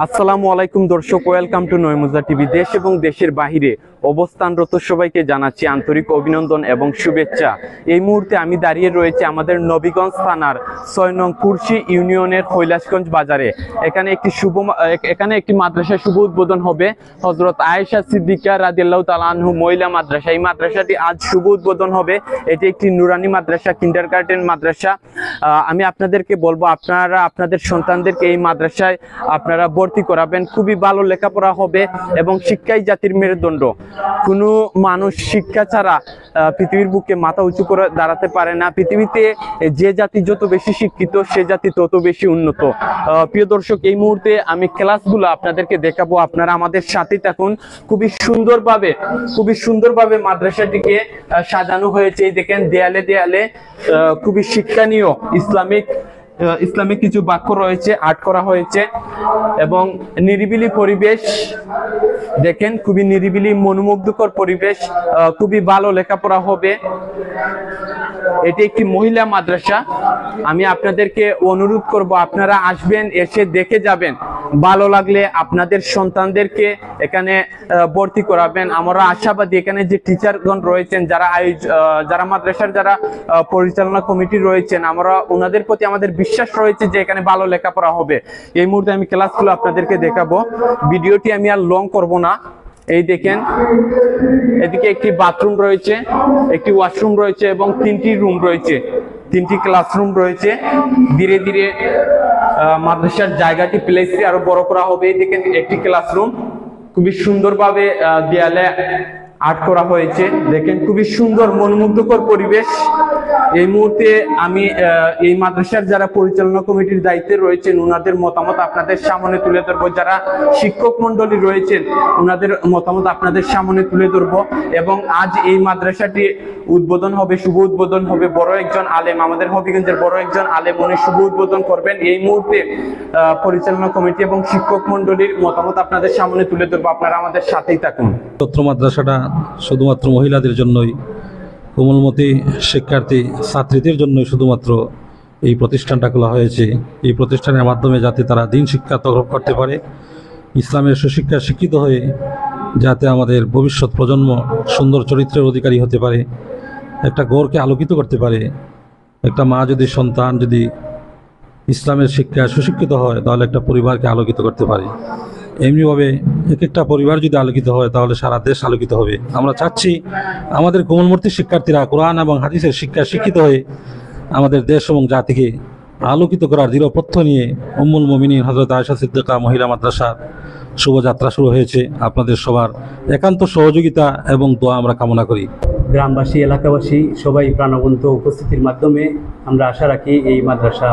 আসসালামু আলাইকুম দর্শক, ওয়েলকাম টু নয়মুজা টিভি। দেশ এবং দেশের বাহিরে অবস্থানরত সবাইকে জানাচ্ছি আন্তরিক অভিনন্দন এবং শুভেচ্ছা। এই মুহূর্তে আমি দাঁড়িয়ে রয়েছে আমাদের নবীগঞ্জ থানার ৬ নং কুরশি ইউনিয়নের কৈলাসগঞ্জ বাজারে। এখানে একটি মাদ্রাসা শুভ উদ্বোধন হবে। হযরত আয়েশা সিদ্দিকা রাদিয়াল্লাহু তাআলা আনহু মহিলা মাদ্রাসা, এই মাদ্রাসাটি আজ শুভ উদ্বোধন হবে। এটি একটি নুরানি মাদ্রাসা, কিন্ডারগার্টেন মাদ্রাসা। আমি আপনাদেরকে বলবো, আপনারা আপনাদের সন্তানদেরকে এই মাদ্রাসায় আপনারা ভর্তি করাবেন। খুবই ভালো লেখাপড়া হবে এবং শিক্ষাই জাতির মেরুদণ্ড। কোনো মানুষ শিক্ষা ছাড়া পৃথিবীর বুকে মাথা উঁচু করে দাঁড়াতে পারে না। পৃথিবীতে যে জাতি যত বেশি শিক্ষিত, সে জাতি তত বেশি উন্নত। প্রিয় দর্শক, এই মুহূর্তে আমি ক্লাসগুলো আপনাদেরকে দেখাবো, আপনারা আমাদের সাথে থাকুন। খুবই সুন্দরভাবে মাদ্রাসাটিকে সাজানো হয়েছে। দেখেন, দেয়ালে দেয়ালে খুবই শিক্ষণীয় ইসলামিক কিছু বাক্য রয়েছে, আর্ট করা হয়েছে এবং নিরিবিলি পরিবেশ। দেখেন, খুবই নিরিবিলি মনোমুগ্ধকর পরিবেশ, খুবই ভালো লেখাপড়া হবে। এটি একটি মহিলা মাদ্রাসা। আমি আপনাদেরকে অনুরোধ করব, আপনারা আসবেন, এসে দেখে যাবেন। ভালো লাগলে আপনাদের সন্তানদেরকে এখানে ভর্তি করাবেন। আমরা আশাবাদী, এখানে যে টিচারগণ রয়েছেন, যারা মাদ্রাসার যারা পরিচালনা কমিটি রয়েছেন, আমরা ওনাদের প্রতি আমাদের বিশ্বাস রয়েছে যে এখানে ভালো লেখাপড়া হবে। এই মুহূর্তে আমি ক্লাসগুলো আপনাদেরকে দেখাবো। ভিডিওটি আমি আর লং করব না। এই দেখেন, এদিকে একটি বাথরুম রয়েছে, একটি ওয়াশরুম রয়েছে এবং 3টি রুম রয়েছে, 3টি ক্লাসরুম রয়েছে। ধীরে ধীরে মাদ্রাসার জায়গাটি, প্লেসটি আরো বড় করা হবে। এই দেখেন, একটি ক্লাসরুম খুবই সুন্দরভাবে দেয়ালে আর্ট করা হয়েছে। দেখেন, খুবই সুন্দর মনোমুগ্ধকর পরিবেশ। এই মুহূর্তে আমি এই মাদ্রাসার যারা পরিচালনা কমিটির দায়িত্বে রয়েছেন, ওনাদের মতামত আপনাদের সামনে তুলে ধরবো। যারা শিক্ষক মন্ডলী রয়েছেন, ওনাদের মতামত আপনাদের সামনে তুলে ধরবো। এবং আজ এই মাদ্রাসাটি উদ্বোধন হবে, শুভ উদ্বোধন হবে। বড় একজন আলেম, আমাদের হবিগঞ্জের বড় একজন আলেম, উনি শুভ উদ্বোধন করবেন। এই মুহূর্তে পরিচালনা কমিটি এবং শিক্ষক মন্ডলীর মতামত আপনাদের সামনে তুলে ধরবো। আপনারা আমাদের সাথেই থাকুন। ছাত্র মাদ্রাসাটা শুধুমাত্র মহিলাদের জন্যই, কোমলমতি শিক্ষার্থী ছাত্রীদের জন্যই শুধুমাত্র এই প্রতিষ্ঠানটা খোলা হয়েছে। এই প্রতিষ্ঠানের মাধ্যমে যাতে তারা দিন শিক্ষা গ্রহণ করতে পারে, ইসলামের সুশিক্ষা শিক্ষিত হয়ে যাতে আমাদের ভবিষ্যৎ প্রজন্ম সুন্দর চরিত্রের অধিকারী হতে পারে, একটা ঘরকে আলোকিত করতে পারে। একটা মা যদি, সন্তান যদি ইসলামের শিক্ষায় সুশিক্ষিত হয়, তাহলে একটা পরিবারকে আলোকিত করতে পারে। এমনিভাবে এক একটা পরিবার যদি আলোকিত হয়, তাহলে সারা দেশ আলোকিত হবে। আমরা চাচ্ছি আমাদের কোমলমূর্তি শিক্ষার্থীরা কোরআন এবং হাদিসের শিক্ষায় শিক্ষিত হয়ে আমাদের দেশ এবং জাতিকে আলোকিত করার দৃঢ় প্রত্যয় নিয়ে উম্মুল মুমিনিন হযরত আয়েশা সিদ্দিকা মহিলা মাদ্রাসার শুভযাত্রা শুরু হয়েছে। আপনাদের সবার একান্ত সহযোগিতা এবং দোয়া আমরা কামনা করি। গ্রামবাসী, এলাকাবাসী সবাই প্রাণবন্ত উপস্থিতির মাধ্যমে আমরা আশা রাখি এই মাদ্রাসা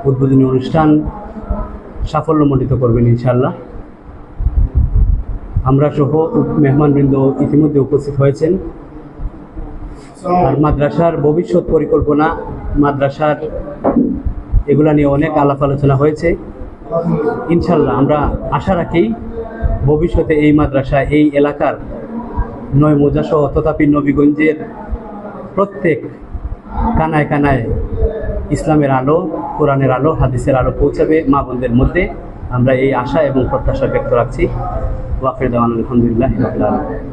উদ্বোধনী অনুষ্ঠান সাফল্যমণ্ডিত করবেন ইনশাআল্লাহ। আমরা সহ মেহমানবৃন্দ ইতিমধ্যে উপস্থিত হয়েছেন। আর মাদ্রাসার ভবিষ্যৎ পরিকল্পনা, মাদ্রাসার এগুলা নিয়ে অনেক আলাপ আলোচনা হয়েছে। ইনশাআল্লাহ আমরা আশা রাখি ভবিষ্যতে এই মাদ্রাসা এই এলাকার নয়মুজা সহ তথাপি নবীগঞ্জের প্রত্যেক কানায় কানায় ইসলামের আলো, কোরআনের আলো, হাদিসের আলো পৌঁছাবে মা বোনদের মধ্যে। আমরা এই আশা এবং প্রত্যাশা ব্যক্ত রাখছি। ওয়াকির দাওয়ানা আলহামদুলিল্লাহি রাব্বিল আলামিন।